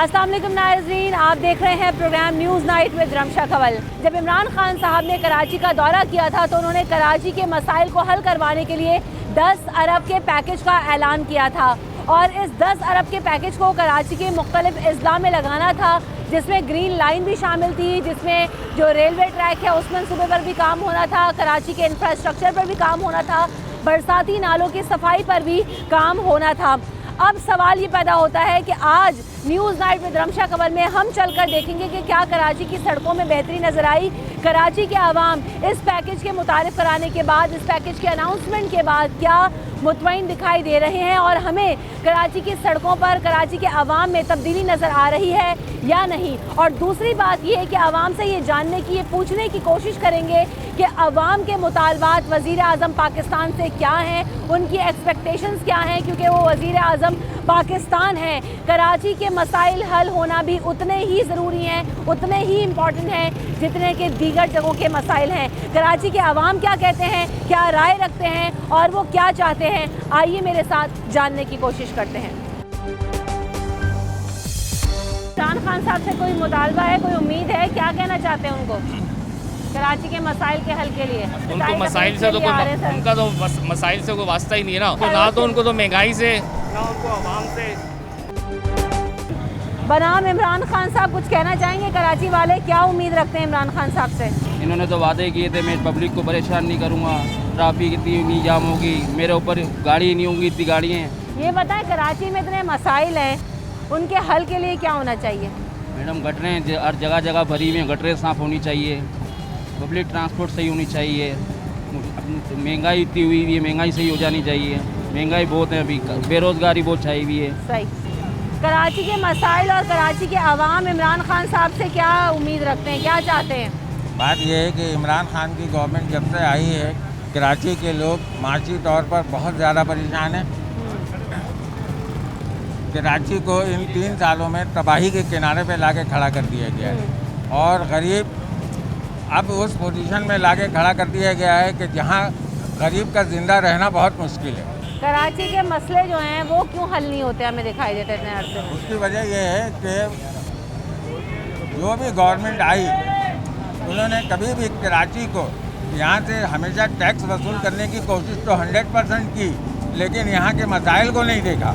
अस्सलाम वालेकुम नाज़रीन, आप देख रहे हैं program news night with Ramsha Kanwal. जब इमरान खान साहब ने कराची का दौरा किया था तो उन्होंने कराची के मसाइल को हल करवाने के लिए 10 अरब के पैकेज का ऐलान किया था और इस 10 अरब के पैकेज को कराची के मुख्तलिफ अजला में लगाना था, जिसमें ग्रीन लाइन भी शामिल थी, जिसमें जो रेलवे ट्रैक है उस मंसूबे पर भी काम होना था, कराची के इंफ्रास्ट्रक्चर पर भी काम होना था, बरसाती नालों की सफाई पर भी काम होना था। अब सवाल ये पैदा होता है कि आज news night with Ramsha Kanwal में हम चलकर देखेंगे कि क्या कराची की सड़कों में बेहतरी नज़र आई। कराची के आवाम इस पैकेज के मुतारिफ कराने के बाद, इस पैकेज के अनाउंसमेंट के बाद क्या मुतमईन दिखाई दे रहे हैं और हमें कराची की सड़कों पर कराची के आवाम में तब्दीली नज़र आ रही है या नहीं। और दूसरी बात यह है कि आवाम से ये जानने की, ये पूछने की कोशिश करेंगे कि आवाम के मुतालबात वज़ीर आज़म पाकिस्तान से क्या हैं, उनकी एक्सपेक्टेशंस क्या हैं, क्योंकि वो वज़ीर आज़म पाकिस्तान हैं। कराची के मसाइल हल होना भी उतने ही ज़रूरी हैं, उतने ही इम्पॉर्टेंट हैं जितने कि दीगर जगहों के मसाइल हैं। कराची के आवाम क्या कहते हैं, क्या राय रखते हैं और वो क्या चाहते हैं, आइए मेरे साथ जानने की कोशिश करते हैं। इमरान खान साहब से कोई मुतालबा है, कोई उम्मीद है, क्या कहना चाहते हैं उनको कराची के मसाइल के हल के लिए? उनको मसाइल से तो उनका तो मसाइल से कोई वास्ता ही नहीं है ना तो उनको तो महंगाई से ना उनको आवाम से। बनाम इमरान खान साहब कुछ कहना चाहेंगे? कराची वाले क्या उम्मीद रखते हैं इमरान खान साहब से? इन्होंने तो वादे किए थे, मैं पब्लिक को परेशान नहीं करूँगा, ट्रैफिक इतनी नहीं जाम होगी, मेरे ऊपर गाड़ी नहीं होगी, इतनी गाड़ियाँ हैं। ये बताएं, कराची में इतने मसाइल हैं, उनके हल के लिए क्या होना चाहिए? मैडम गटरें हर जगह जगह भरी हुई हैं, गटरें साफ़ होनी चाहिए, पब्लिक ट्रांसपोर्ट सही होनी चाहिए, महंगाई इतनी हुई है, महंगाई सही हो जानी चाहिए, महंगाई बहुत है, अभी बेरोज़गारी बहुत छाई हुई है। सही। कराची के मसाइल और कराची के आवाम इमरान खान साहब से क्या उम्मीद रखते हैं, क्या चाहते हैं? बात यह है कि इमरान खान की गवर्नमेंट जब से आई है, कराची के लोग माशी तौर पर बहुत ज़्यादा परेशान हैं। कराची को इन 3 सालों में तबाही के किनारे पे लाके खड़ा कर दिया गया है और गरीब अब उस पोजीशन में लाके खड़ा कर दिया गया है कि जहां गरीब का ज़िंदा रहना बहुत मुश्किल है। कराची के मसले जो हैं वो क्यों हल नहीं होते, हमें दिखाई देते इतने अरसे में? उसकी वजह यह है कि जो भी गवर्नमेंट आई उन्होंने कभी भी कराची को यहाँ से हमेशा टैक्स वसूल करने की कोशिश तो 100% की, लेकिन यहाँ के मसाइल को नहीं देखा।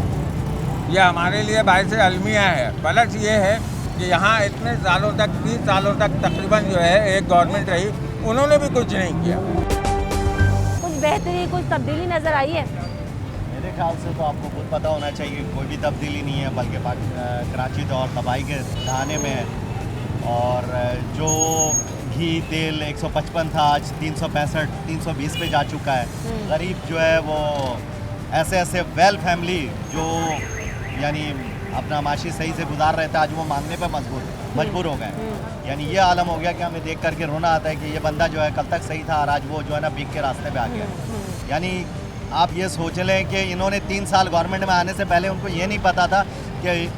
यह हमारे लिए बायस अलमिया है। प्लस ये है कि यहाँ इतने सालों तक, 30 सालों तक तकरीबन जो है एक गवर्नमेंट रही, उन्होंने भी कुछ नहीं किया। कुछ बेहतरी, कुछ तब्दीली नज़र आई है? मेरे ख्याल से तो आपको खुद पता होना चाहिए कोई भी तब्दीली नहीं है, बल्कि कराची तो और तबाही के ढाने में है। और जो घी तेल 155 था, आज 365 320 पे जा चुका है। गरीब जो है वो ऐसे वेल फैमिली जो यानी अपना माशी सही से गुजार रहे थे, आज वो मांगने पे मजबूर हो गए। यानी ये आलम हो गया कि हमें देख करके रोना आता है कि ये बंदा जो है कल तक सही था और आज वो जो है ना भीख के रास्ते पे आ गया। यानी आप ये सोच लें कि इन्होंने 3 साल गवर्नमेंट में आने से पहले उनको ये नहीं पता था कि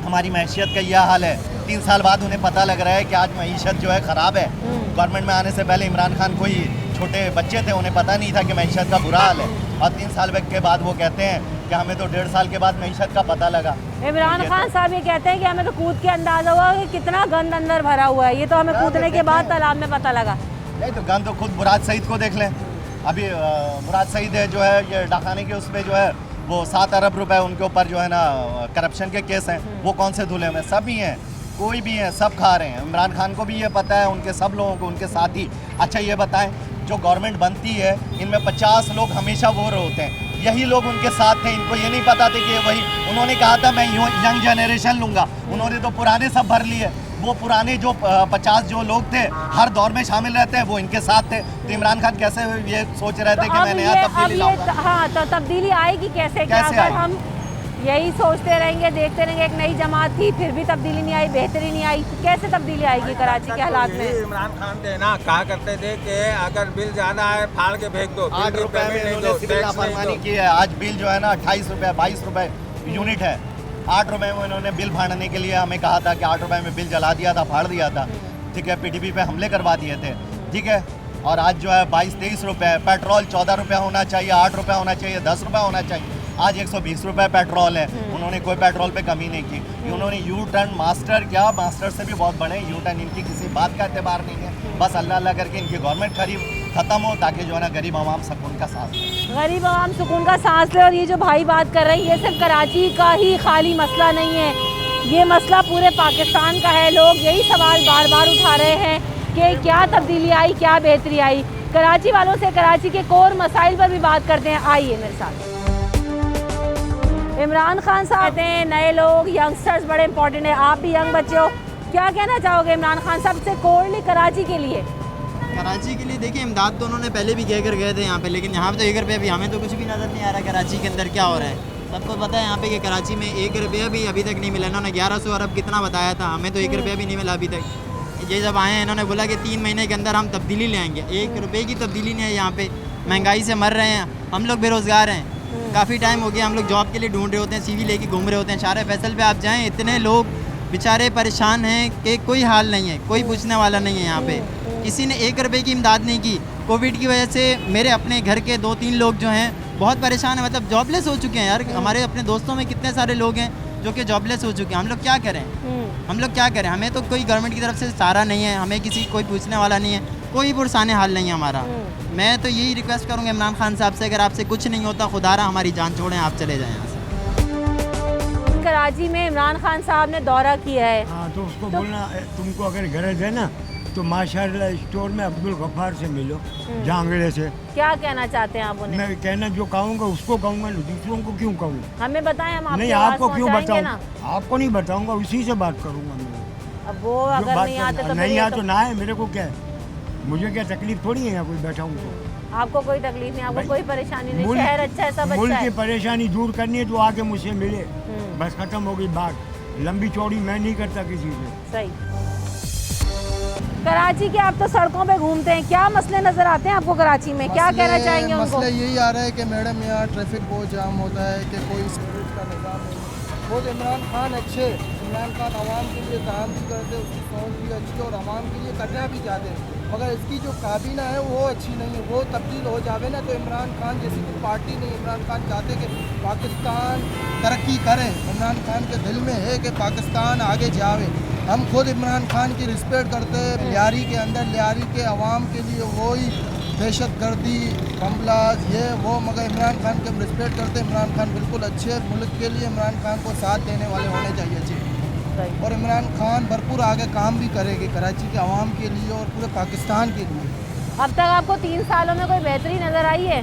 हमारी मैशियत का यह हाल है। 3 साल बाद उन्हें पता लग रहा है कि आज मैशियत जो है ख़राब है। गवर्नमेंट में आने से पहले इमरान खान कोई छोटे बच्चे थे, उन्हें पता नहीं था कि मैशियत का बुरा हाल है, और 3 साल के बाद वो कहते हैं कि हमें तो 1.5 साल के बाद मैशियत का पता लगा। इमरान खान साहब ये कहते हैं कि हमें तो कूद के अंदाजा हुआ कि कितना गंद अंदर भरा हुआ है, ये तो हमें कूदने के बाद तालाब में पता लगा। नहीं तो गंद तो खुद मुराद सईद को देख लें। अभी मुराद सईद है जो है ये डाकाने के उसमें जो है वो 7 अरब रुपए उनके ऊपर जो है ना करप्शन के केस हैं, वो कौन से धुले में? सब ही हैं, कोई भी हैं, सब खा रहे हैं। इमरान खान को भी ये पता है, उनके सब लोगों को, उनके साथी। अच्छा ये बताएं, जो गवर्नमेंट बनती है इनमें 50 लोग हमेशा वो होते हैं, यही लोग उनके साथ थे। इनको ये नहीं पता था कि वही उन्होंने कहा था मैं यंग जनरेशन लूँगा, उन्होंने तो पुराने सब भर लिए। वो पुराने जो 50 जो लोग थे हर दौर में शामिल रहते हैं, वो इनके साथ थे। तो इमरान खान कैसे ये सोच रहे थे कि मैं नया तब्दीली लाऊंगा? हाँ, तो तब्दीली आएगी कैसे? अगर हम यही सोचते रहेंगे, देखते रहेंगे, एक नई जमात थी फिर भी तब्दीली नहीं आई, बेहतरी नहीं आई, तो कैसे तब्दीली आएगी कराची के हालात में? इमरान खान थे ना, कहा करते थे कि अगर बिल ज़्यादा है फाड़ के फेंक दो। 8 रुपये में इन्होंने सिविल लापरवाही की है। आज बिल जो है ना 28 रुपये 22 रुपये यूनिट है। 8 रुपये में इन्होंने बिल फाड़ने के लिए हमें कहा था कि 8 रुपये में बिल जला दिया था, फाड़ दिया था, ठीक है। PDP पे हमले करवा दिए थे, ठीक है। और आज जो है 22-23 रुपये, पेट्रोल 14 रुपये होना चाहिए, 8 रुपये होना चाहिए, 10 रुपये होना चाहिए। आज 120 रुपये पेट्रोल है, उन्होंने कोई पेट्रोल पे कमी नहीं की। उन्होंने यू टर्न मास्टर से भी बहुत बड़े यू टर्न, इनकी किसी बात का एतबार नहीं है। बस अल्लाह अल्लाह करके इनकी गवर्नमेंट ख़त्म हो ताकि जो है ना गरीब आवाम सुकून का सांस ले, गरीब आवाम सुकून का सांस ले। और ये जो भाई बात कर रही है, सिर्फ कराची का ही खाली मसला नहीं है, ये मसला पूरे पाकिस्तान का है। लोग यही सवाल बार बार उठा रहे हैं कि क्या तब्दीली आई, क्या बेहतरी आई। कराची वालों से कराची के कोर मसाइल पर भी बात करते हैं, आइए मेरे साथ। इमरान खान साहब कहते हैं नए लोग, यंगस्टर्स बड़े इंपॉर्टेंट है, आप भी यंग बच्चे हो, क्या कहना चाहोगे इमरान खान साहब से कोरली कराची के लिए? कराची के लिए देखिए, इमदाद तो उन्होंने पहले भी कहकर गए थे यहाँ पे, लेकिन यहाँ पे तो 1 रुपये भी हमें तो कुछ भी नज़र नहीं आ रहा कराची के अंदर क्या हो रहा है। सबको पता है यहाँ पे कि कराची में 1 रुपया भी अभी तक नहीं मिला। इन्होंने 1100 अरब कितना बताया था, हमें तो 1 रुपया भी नहीं मिला अभी तक। ये जब आए हैं इन्होंने बोला कि 3 महीने के अंदर हम तब्दीली ले आएंगे, 1 रुपये की तब्दीली नहीं है यहाँ पे। महंगाई से मर रहे हैं हम लोग, बेरोज़गार हैं, काफ़ी टाइम हो गया हम लोग जॉब के लिए ढूंढ रहे होते हैं, CV लेके घूम रहे होते हैं। शारे फैसल पे आप जाएं, इतने लोग बेचारे परेशान हैं कि कोई हाल नहीं है, कोई पूछने वाला नहीं है यहाँ पे। किसी ने 1 रुपये की इमदाद नहीं की। कोविड की वजह से मेरे अपने घर के 2-3 लोग जो हैं बहुत परेशान हैं, मतलब जॉबलेस हो चुके हैं यार। हमारे अपने दोस्तों में कितने सारे लोग हैं जो कि जॉबलेस हो चुके हैं। हम लोग क्या करें, हम लोग क्या करें? हमें तो कोई गवर्नमेंट की तरफ से सहारा नहीं है, हमें किसी कोई पूछने वाला नहीं है, कोई पुरसाने हाल नहीं है हमारा। मैं तो यही रिक्वेस्ट करूँगा इमरान खान साहब से, अगर आपसे कुछ नहीं होता खुदारा हमारी जान छोड़ें, आप चले जाएँ यहाँ से। कराची में इमरान खान साहब ने दौरा किया है, हाँ तो उसको बोलना तुमको अगर गरज है ना तो माशाल्लाह स्टोर में अब्दुल गफ्फार से मिलो, जांगड़े से। क्या कहना चाहते हैं आप उन्हें? मैं कहना जो कहूँगा उसको कहूँगा, दूसरों को क्यों कहूँ? हमें बताएं, हम नहीं, आपको आपको क्यों बताऊँ? बताऊँ? आपको नहीं बताऊँगा, उसी से बात करूँगा मैं। अब वो अगर नहीं आते तो नहीं आते तो ना है, मेरे को क्या है, मुझे क्या तकलीफ थोड़ी है यहाँ कोई बैठा हूँ तो। आपको कोई तकलीफ नहीं, आपको कोई परेशानी नहीं, मुल्क- शहर अच्छा है, सब अच्छा मुल्क है। की परेशानी दूर करनी है तो आके मुझसे मिले, बस खत्म हो गई बात। लंबी चौड़ी मैं नहीं करता किसी से। सही। कराची के आप तो सड़कों पे घूमते हैं, क्या मसले नजर आते हैं आपको कराची में? क्या कहना चाहेंगे उनको? मसला यही आ रहा है कि मैडम यहाँ ट्रैफिक बहुत जाम होता है कि कोई स्पीड का निज़ाम नहीं। खुद इमरान खान अच्छे, इमरान खान आवाम के लिए काम भी करते, उसकी सोच भी अच्छी और आवाम के लिए करना भी चाहते हैं, मगर इसकी जो काबीना है वो अच्छी नहीं है। वो तब्दील हो जावे ना तो इमरान खान जैसी कोई पार्टी नहीं। इमरान खान चाहते कि पाकिस्तान तरक्की करे, इमरान खान के दिल में है कि पाकिस्तान आगे जावे। हम खुद इमरान खान की रिस्पेक्ट करते हैं, लियारी के अंदर लियारी के अवाम के लिए वही दहशत गर्दी बमब्लास्ट ये वो, मगर इमरान खान के हम रिस्पेक्ट करते हैं। इमरान खान बिल्कुल अच्छे मुल्क के लिए इमरान खान को साथ देने वाले होने चाहिए अच्छे, और इमरान खान भरपूर आगे काम भी करेगी कराची के अवाम के लिए और पूरे पाकिस्तान के लिए। अब तक आपको 3 सालों में कोई बेहतरी नजर आई है?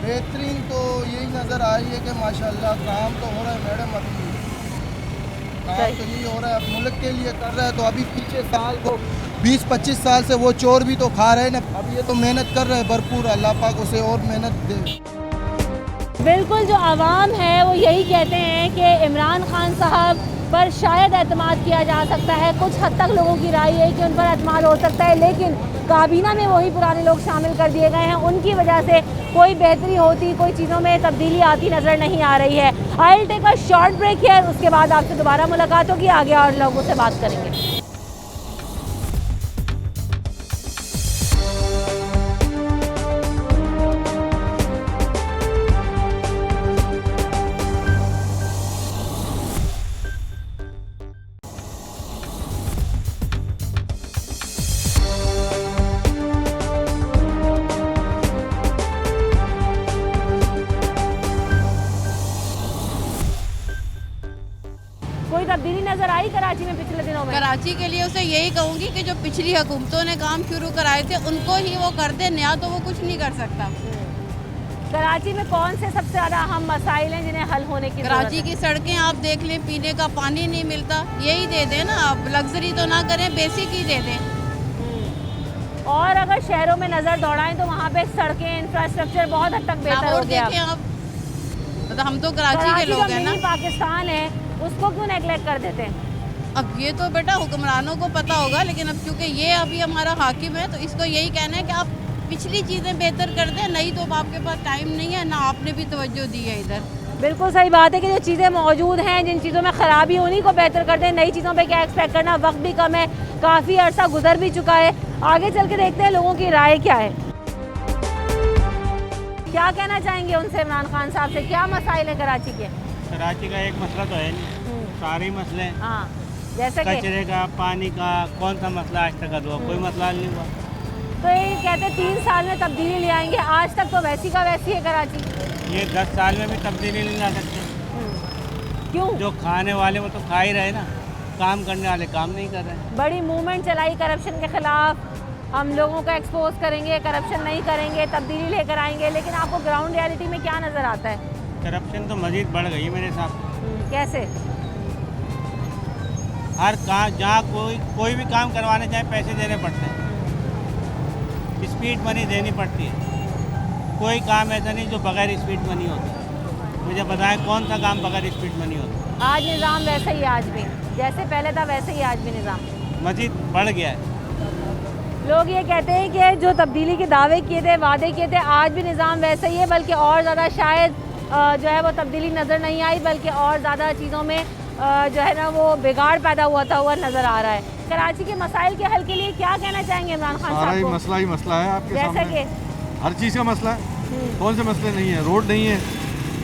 बेहतरीन तो यही नज़र आई है कि माशाल्लाह काम तो हो रहा है मैडम, अभी काम तो यही हो रहा है, अब मुल्क के लिए कर रहा है। तो अभी पीछे साल को 20-25 साल से वो चोर भी तो खा रहे हैं ना, अब ये तो मेहनत कर रहे हैं भरपूर, अल्लाह पाक उसे और मेहनत दे। बिल्कुल, जो आवाम है वो यही कहते हैं कि इमरान खान साहब पर शायद एतमाद किया जा सकता है। कुछ हद तक लोगों की राय है कि उन पर एतमाद हो सकता है, लेकिन काबीना में वही पुराने लोग शामिल कर दिए गए हैं, उनकी वजह से कोई बेहतरी होती, कोई चीज़ों में तब्दीली आती नज़र नहीं आ रही है। I will take a short break here, उसके बाद आपसे दोबारा मुलाकात होगी, आगे और लोगों से बात करेंगे। कोई तब्दीली नजर आई कराची में पिछले दिनों में? कराची के लिए उसे यही कहूँगी कि जो पिछली हुकूमतों ने काम शुरू कराए थे उनको ही वो कर दे, नया तो वो कुछ नहीं कर सकता। कराची में कौन से सबसे ज़्यादा अहम मसाइल हैं जिन्हें हल होने की ज़रूरत कराची की सड़कें आप देख लें, पीने का पानी नहीं मिलता, यही दे दें ना, आप लग्जरी तो ना करें, बेसिक ही दे दें। और अगर शहरों में नज़र दौड़ाएं तो वहाँ पे सड़कें, इंफ्रास्ट्रक्चर बहुत हद तक बेहतर हो गया। देखें आप, मतलब हम तो कराची के लोग हैं ना, पाकिस्तान है, उसको क्यों नेगलेक्ट कर देते हैं? अब ये तो बेटा हुक्मरानों को पता होगा, लेकिन अब क्योंकि ये अभी हमारा हाकिम है तो इसको यही कहना है कि आप पिछली चीज़ें बेहतर कर दें, नहीं तो आपके पास टाइम नहीं है, ना आपने भी तवज्जो दी है इधर। बिल्कुल सही बात है कि जो चीज़ें मौजूद हैं, जिन चीज़ों में ख़राबी उन्हीं को बेहतर कर दें, नई चीज़ों पे क्या एक्सपेक्ट करना, वक्त भी कम है, काफ़ी अरसा गुजर भी चुका है। आगे चल के देखते हैं लोगों की राय क्या है। क्या कहना चाहेंगे उनसे इमरान खान साहब से, क्या मसाइल है कराची के? कराची का एक मसला तो है नहीं, सारे मसले हैं। हाँ, जैसे कि कचरे का, पानी का, कौन सा मसला आज तक हल हुआ? कोई मसला हल नहीं हुआ। तो ये कहते 3 साल में तब्दीली ले आएंगे, आज तक तो वैसी का वैसी है कराची। ये 10 साल में भी तब्दीली नहीं ला सकते। क्यों? जो खाने वाले वो तो खा ही रहे ना, काम करने वाले काम नहीं कर रहे। बड़ी मूवमेंट चलाई करप्शन के खिलाफ, हम लोगों को एक्सपोज करेंगे, करप्शन नहीं करेंगे, तब्दीली लेकर आएंगे, लेकिन आपको ग्राउंड रियलिटी में क्या नज़र आता है? करप्शन तो मजीद बढ़ गई है मेरे हिसाब से। कैसे? हर काम, जहाँ कोई भी काम करवाने चाहे पैसे देने पड़ते हैं, स्पीड मनी देनी पड़ती है। कोई काम ऐसा नहीं जो बगैर स्पीड मनी होता। मुझे बताएं कौन सा काम बगैर स्पीड मनी होता? आज निज़ाम वैसा ही, आज भी जैसे पहले था वैसे ही आज भी निज़ाम मजीद बढ़ गया है। लोग ये कहते हैं कि जो तब्दीली के दावे किए थे, वादे किए थे, आज भी निज़ाम वैसा ही है, बल्कि और ज़्यादा शायद जो है वो तब्दीली नज़र नहीं आई, बल्कि और ज़्यादा चीज़ों में जो है ना वो बिगाड़ पैदा हुआ नज़र आ रहा है। कराची के मसाइल के हल के लिए क्या कहना चाहेंगे इमरान खान साहब को? मसला ही मसला है आपके जैसे सामने। कि हर चीज़ का मसला है। कौन से मसले नहीं है? रोड नहीं है,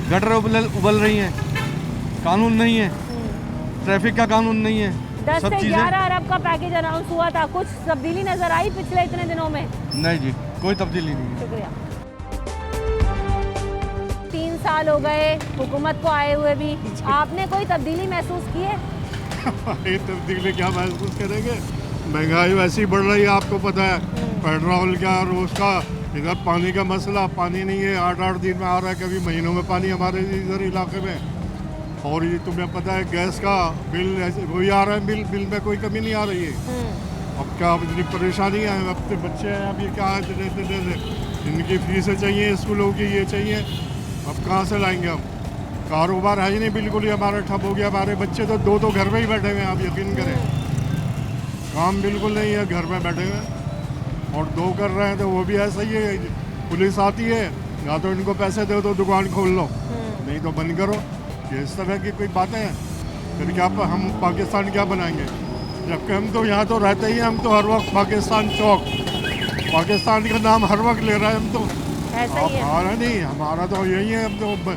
गटर उबल रही हैं, कानून नहीं है, ट्रैफिक का कानून नहीं है, 10 सब से चीज़ें 11 अरब का पैकेज अनाउंस हुआ था, कुछ तब्दीली नज़र आई पिछले इतने दिनों में? नहीं जी, कोई तब्दीली नहीं है। शुक्रिया। 3 साल हो गए हुकूमत को आए हुए भी, आपने कोई तब्दीली महसूस की है? ये तब्दीली क्या महसूस करेंगे? महंगाई वैसी बढ़ रही है, आपको पता है। पेट्रोल का रोज का, इधर पानी का मसला, पानी नहीं है, 8-8 दिन में आ रहा है, कभी महीनों में पानी हमारे इधर इलाके में। और ये तुम्हें पता है गैस का बिल ऐसे वही आ रहा है, बिल में कोई कमी नहीं आ रही है। अब क्या, अब इतनी परेशानी है। अब तो बच्चे हैं, अब ये क्या है, इनकी फीसें चाहिए, स्कूलों की ये चाहिए, अब कहाँ से लाएंगे हम? कारोबार है ही नहीं, बिल्कुल ही हमारा ठप हो गया। हमारे बच्चे तो दो घर में ही बैठे हुए हैं, आप यकीन करें, काम बिल्कुल नहीं है, घर में बैठे हुए हैं। और 2 कर रहे हैं तो वो भी ऐसा ही है, पुलिस आती है, या तो इनको पैसे दो तो दुकान खोल लो, नहीं तो बंद करो। ये इस तरह की कोई बातें हैं। फिर क्या हम पाकिस्तान क्या बनाएंगे? जबकि हम तो यहाँ तो रहते ही हैं, हम तो हर वक्त पाकिस्तान चौक, पाकिस्तान का नाम हर वक्त ले रहे हैं हम तो। हमारा नहीं, हमारा तो यही है, हम तो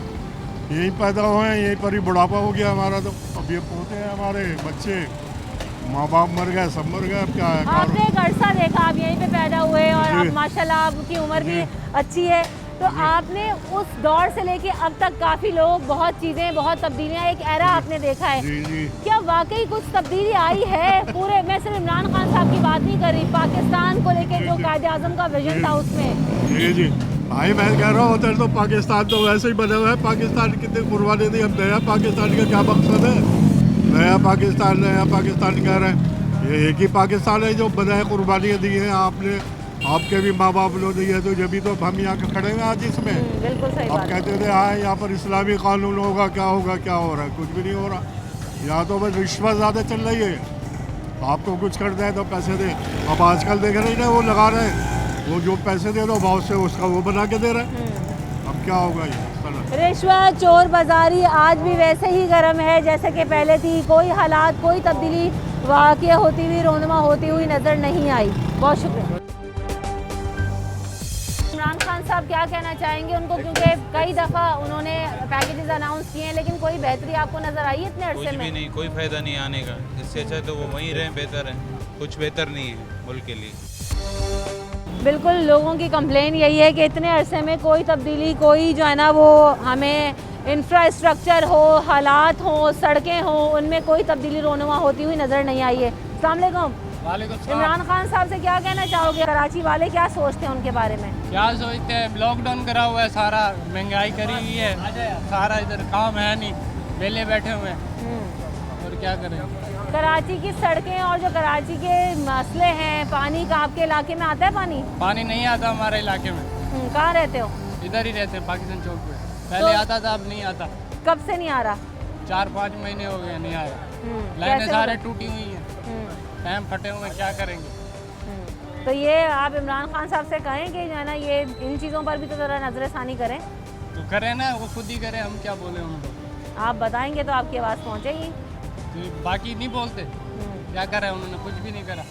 यहीं पैदा हुए हैं, यहीं पर ही बुढ़ापा हो गया हमारा तो। अब ये पोते हैं हमारे बच्चे, माँ बाप मर गए, सब मर गए, अब क्या है? आपने एक अरसा देखा, आप यहीं पे पैदा हुए और अब माशाल्लाह आपकी उम्र भी अच्छी है, तो आपने उस दौर से लेके अब तक काफ़ी लोग, बहुत चीज़ें, बहुत तब्दीलियाँ, एक एरा आपने देखा है। क्या वाकई कुछ तब्दीली आई है पूरे? मैं सिर्फ इमरान खान साहब की बात नहीं कर रही, पाकिस्तान को लेके जो कायदे आज़म का विजन था उसमें। जी भाई, मैं कह रहा हूँ उधर तो पाकिस्तान तो वैसे ही बना हुआ है। पाकिस्तान कितने कुर्बानी दी, अब नया पाकिस्तान का क्या मकसद है? नया पाकिस्तान कह रहे हैं, ये एक ही पाकिस्तान है जो बना है, कुर्बानियाँ दी हैं आपने, आपके भी माँ बाप लोग दिए, तो जब भी तो हम यहाँ के खड़े हुए आज इसमें। बिल्कुल सही आप कहते थे हाँ यहाँ पर इस्लामी कानून होगा, क्या होगा, क्या हो रहा है? कुछ भी नहीं हो रहा। यहाँ तो बस रिश्वत ज़्यादा चल रही है, आपको कुछ कर दे तो पैसे दे। अब आजकल देख रहे हैं वो लगा रहे हैं, वो जो पैसे दे दो भाव से उसका वो बना के दे रहे हैं। अब क्या होगा ये? रिश्वत, चोर बाजारी आज भी वैसे ही गर्म है जैसे कि पहले थी। कोई हालात, कोई तब्दीली वाक़या होती हुई, रोनुमा होती हुई नज़र नहीं आई। बहुत शुक्रिया। इमरान खान साहब क्या कहना चाहेंगे उनको, क्योंकि कई दफ़ा उन्होंने पैकेजेस अनाउंस किए हैं, लेकिन कोई बेहतरी आपको नज़र आई है इतने अरसे में? कुछ भी नहीं, कोई फ़ायदा नहीं आने का। इससे अच्छा तो वो वहीं रहें, बेहतर है। कुछ बेहतर नहीं है मुल्क के लिए। बिल्कुल, लोगों की कंप्लेन यही है कि इतने अरसे में कोई तब्दीली, कोई जो है ना वो हमें इंफ्रास्ट्रक्चर हो, हालात हो, सड़कें हो, उनमें कोई तब्दीली रोनुमा होती हुई नज़र नहीं आई है। अस्सलाम वालेकुम। इमरान खान साहब से क्या कहना चाहोगे? कराची वाले क्या सोचते हैं उनके बारे में? क्या सोचते हैं? लॉकडाउन करा हुआ है, सारा महंगाई करी हुई है, सारा इधर काम है नहीं, वेले बैठे हुए हैं, और क्या करें? कराची की सड़कें और जो कराची के मसले हैं, पानी का आपके इलाके में आता है? पानी नहीं आता हमारे इलाके में। कहाँ रहते हो? इधर ही रहते हैं, पाकिस्तान चौक पे। पहले तो आता था, अब नहीं आता। कब से नहीं आ रहा? 4-5 महीने हो गए नहीं आया। लाइनें सारे टूटी हुई हैं, टाइम फटे हुए, क्या करेंगे? तो ये आप इमरान खान साहब से कहें कि जो है ना ये इन चीज़ों पर भी तो ज़रा नज़रसानी करें। तो करें ना, वो खुद ही करें, हम क्या बोले उनको? आप बताएंगे तो आपकी आवाज़ पहुँचेगी। तो बाकी नहीं बोलते, क्या करा है उन्होंने? कुछ भी नहीं करा।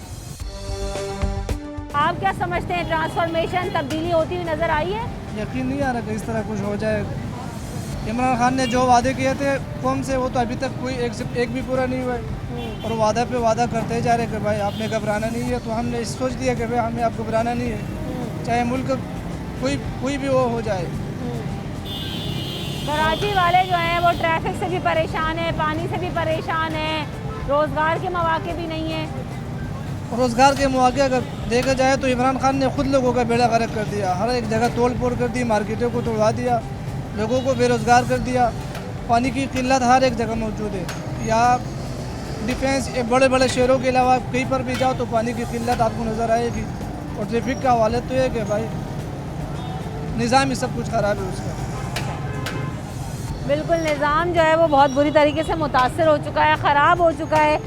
आप क्या समझते हैं, ट्रांसफॉर्मेशन, तब्दीली होती हुई नज़र आई है? यकीन नहीं आ रहा कि इस तरह कुछ हो जाए। इमरान खान ने जो वादे किए थे कौम से, वो तो अभी तक कोई एक भी पूरा नहीं हुआ है और वादा पे वादा करते जा रहे कि भाई आपने घबराना नहीं है। तो हमने सोच दिया कि भाई हमें आप घबराना नहीं है, चाहे मुल्क कोई भी वो हो जाए। कराची वाले जो हैं वो ट्रैफिक से भी परेशान हैं, पानी से भी परेशान हैं, रोज़गार के मौके भी नहीं हैं। रोज़गार के मौके अगर देखा जाए तो इमरान खान ने खुद लोगों का बेड़ा गर्क कर दिया। हर एक जगह तोड़ फोड़ कर दी, मार्केटों को तोड़वा दिया, लोगों को बेरोज़गार कर दिया। पानी की किल्लत हर एक जगह मौजूद है। या डिफेंस बड़े बड़े शहरों के अलावा कहीं पर भी जाओ तो पानी की किल्लत आपको नज़र आएगी। और ट्रैफिक का हालत तो है कि भाई निज़ाम ही सब कुछ ख़राब है उसका। बिल्कुल, निज़ाम जो है वो बहुत बुरी तरीके से मुतासर हो चुका है, ख़राब हो चुका है,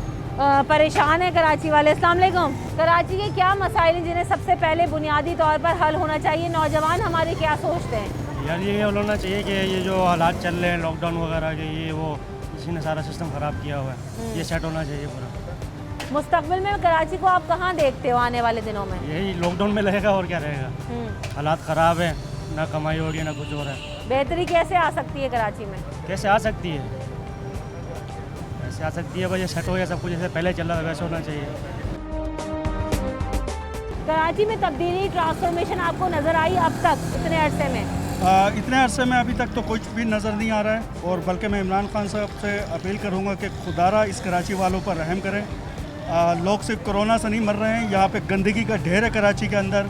परेशान है कराची वाले। अस्सलाम वालेकुम। कराची के क्या मसाइल हैं जिन्हें सबसे पहले बुनियादी तौर पर हल होना चाहिए? नौजवान हमारे क्या सोचते हैं? यार ये हल होना चाहिए कि ये जो हालात चल रहे हैं लॉकडाउन वगैरह के, ये वो इसी ने सारा सिस्टम ख़राब किया हुआ है, ये सेट होना चाहिए पूरा। मुस्तकबिल में कराची को आप कहाँ देखते हो आने वाले दिनों में? यही लॉकडाउन में रहेगा और क्या रहेगा। हालात ख़राब है, ना कमाई हो रही है ना कुछ हो रहा है। बेहतरी कैसे आ सकती है कराची में? कैसे आ सकती है? ऐसे आ सकती है भाई, सेट हो गया सब कुछ जैसे पहले चल रहा था वैसे होना चाहिए। कराची में तब्दीली, ट्रांसफॉर्मेशन आपको नज़र आई अब तक इतने अरसे में? इतने अरसे में अभी तक तो कुछ भी नज़र नहीं आ रहा है। और बल्कि मैं इमरान खान साहब से अपील करूँगा कि खुदारा इस कराची वालों पर रहम करें। लोग सिर्फ कोरोना से नहीं मर रहे हैं, यहाँ पे गंदगी का ढेर है कराची के अंदर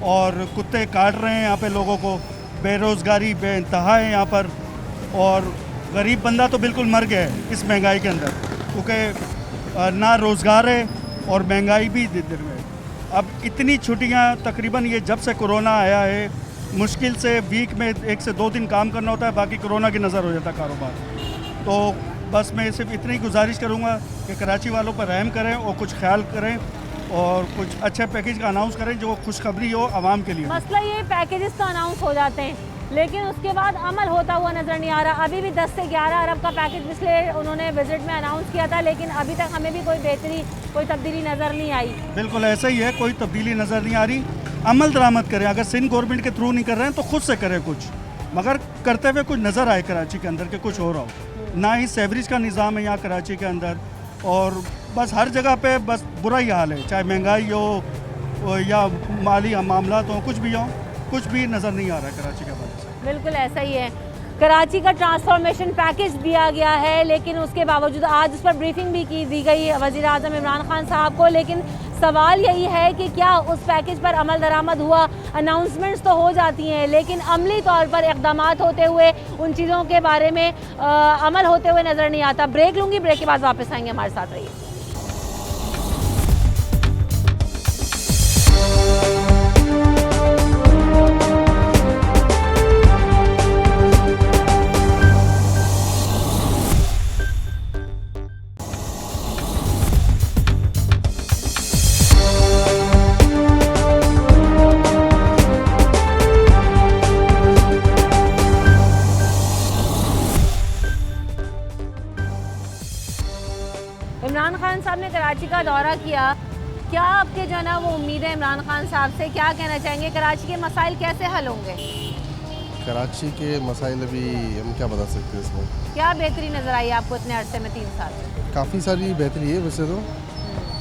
और कुत्ते काट रहे हैं यहाँ पे लोगों को। बेरोज़गारी बेइंतहा है यहाँ पर और गरीब बंदा तो बिल्कुल मर गया है इस महंगाई के अंदर, क्योंकि ना रोज़गार है और महंगाई भी दिन में। अब इतनी छुट्टियाँ तकरीबन ये जब से कोरोना आया है मुश्किल से वीक में 1 से 2 दिन काम करना होता है, बाकी कोरोना की नज़र हो जाता है कारोबार। तो बस मैं सिर्फ इतनी गुजारिश करूँगा कि कराची वालों पर रहम करें और कुछ ख्याल करें और कुछ अच्छे पैकेज का अनाउंस करें जो खुशखबरी हो आवाम के लिए। मसला ये पैकेजेस तो अनाउंस हो जाते हैं लेकिन उसके बाद अमल होता हुआ नज़र नहीं आ रहा। अभी भी 10 से 11 अरब का पैकेज पिछले उन्होंने विजिट में अनाउंस किया था, लेकिन अभी तक हमें भी कोई बेहतरी, कोई तब्दीली नज़र नहीं आई। बिल्कुल ऐसा ही है, कोई तब्दीली नज़र नहीं आ रही। अमल दरामद करें, अगर सिंध गवर्नमेंट के थ्रू नहीं कर रहे हैं तो खुद से करें कुछ, मगर करते हुए कुछ नज़र आए कराची के अंदर के कुछ हो रहा हो। ना ही सेवरेज का निज़ाम है यहाँ कराची के अंदर और बस हर जगह पे बस बुरा ही हाल है, चाहे महंगाई हो या माली मामला हो, कुछ भी हो, कुछ भी नज़र नहीं आ रहा है कराची के बारे में। बिल्कुल ऐसा ही है। कराची का ट्रांसफॉर्मेशन पैकेज दिया गया है लेकिन उसके बावजूद आज उस पर ब्रीफिंग भी दी गई है वज़ीर-ए-आज़म इमरान खान साहब को, लेकिन सवाल यही है कि क्या उस पैकेज पर अमल दरामद हुआ? अनाउंसमेंट्स तो हो जाती हैं लेकिन अमली तौर पर इक़दामात होते हुए उन चीज़ों के बारे में अमल होते हुए नज़र नहीं आता। ब्रेक लूँगी, ब्रेक के बाद वापस आएंगे, हमारे साथ रहिए। इमरान खान साहब ने कराची का दौरा किया, क्या आपके जो है ना वो उम्मीद है इमरान खान साहब से? क्या कहना चाहेंगे, कराची के मसाइल कैसे हल होंगे? कराची के मसाइल अभी हम क्या बता सकते हैं इसमें। क्या बेहतरी नज़र आई आपको इतने अरसे में 3 साल? काफ़ी सारी बेहतरी है वैसे तो,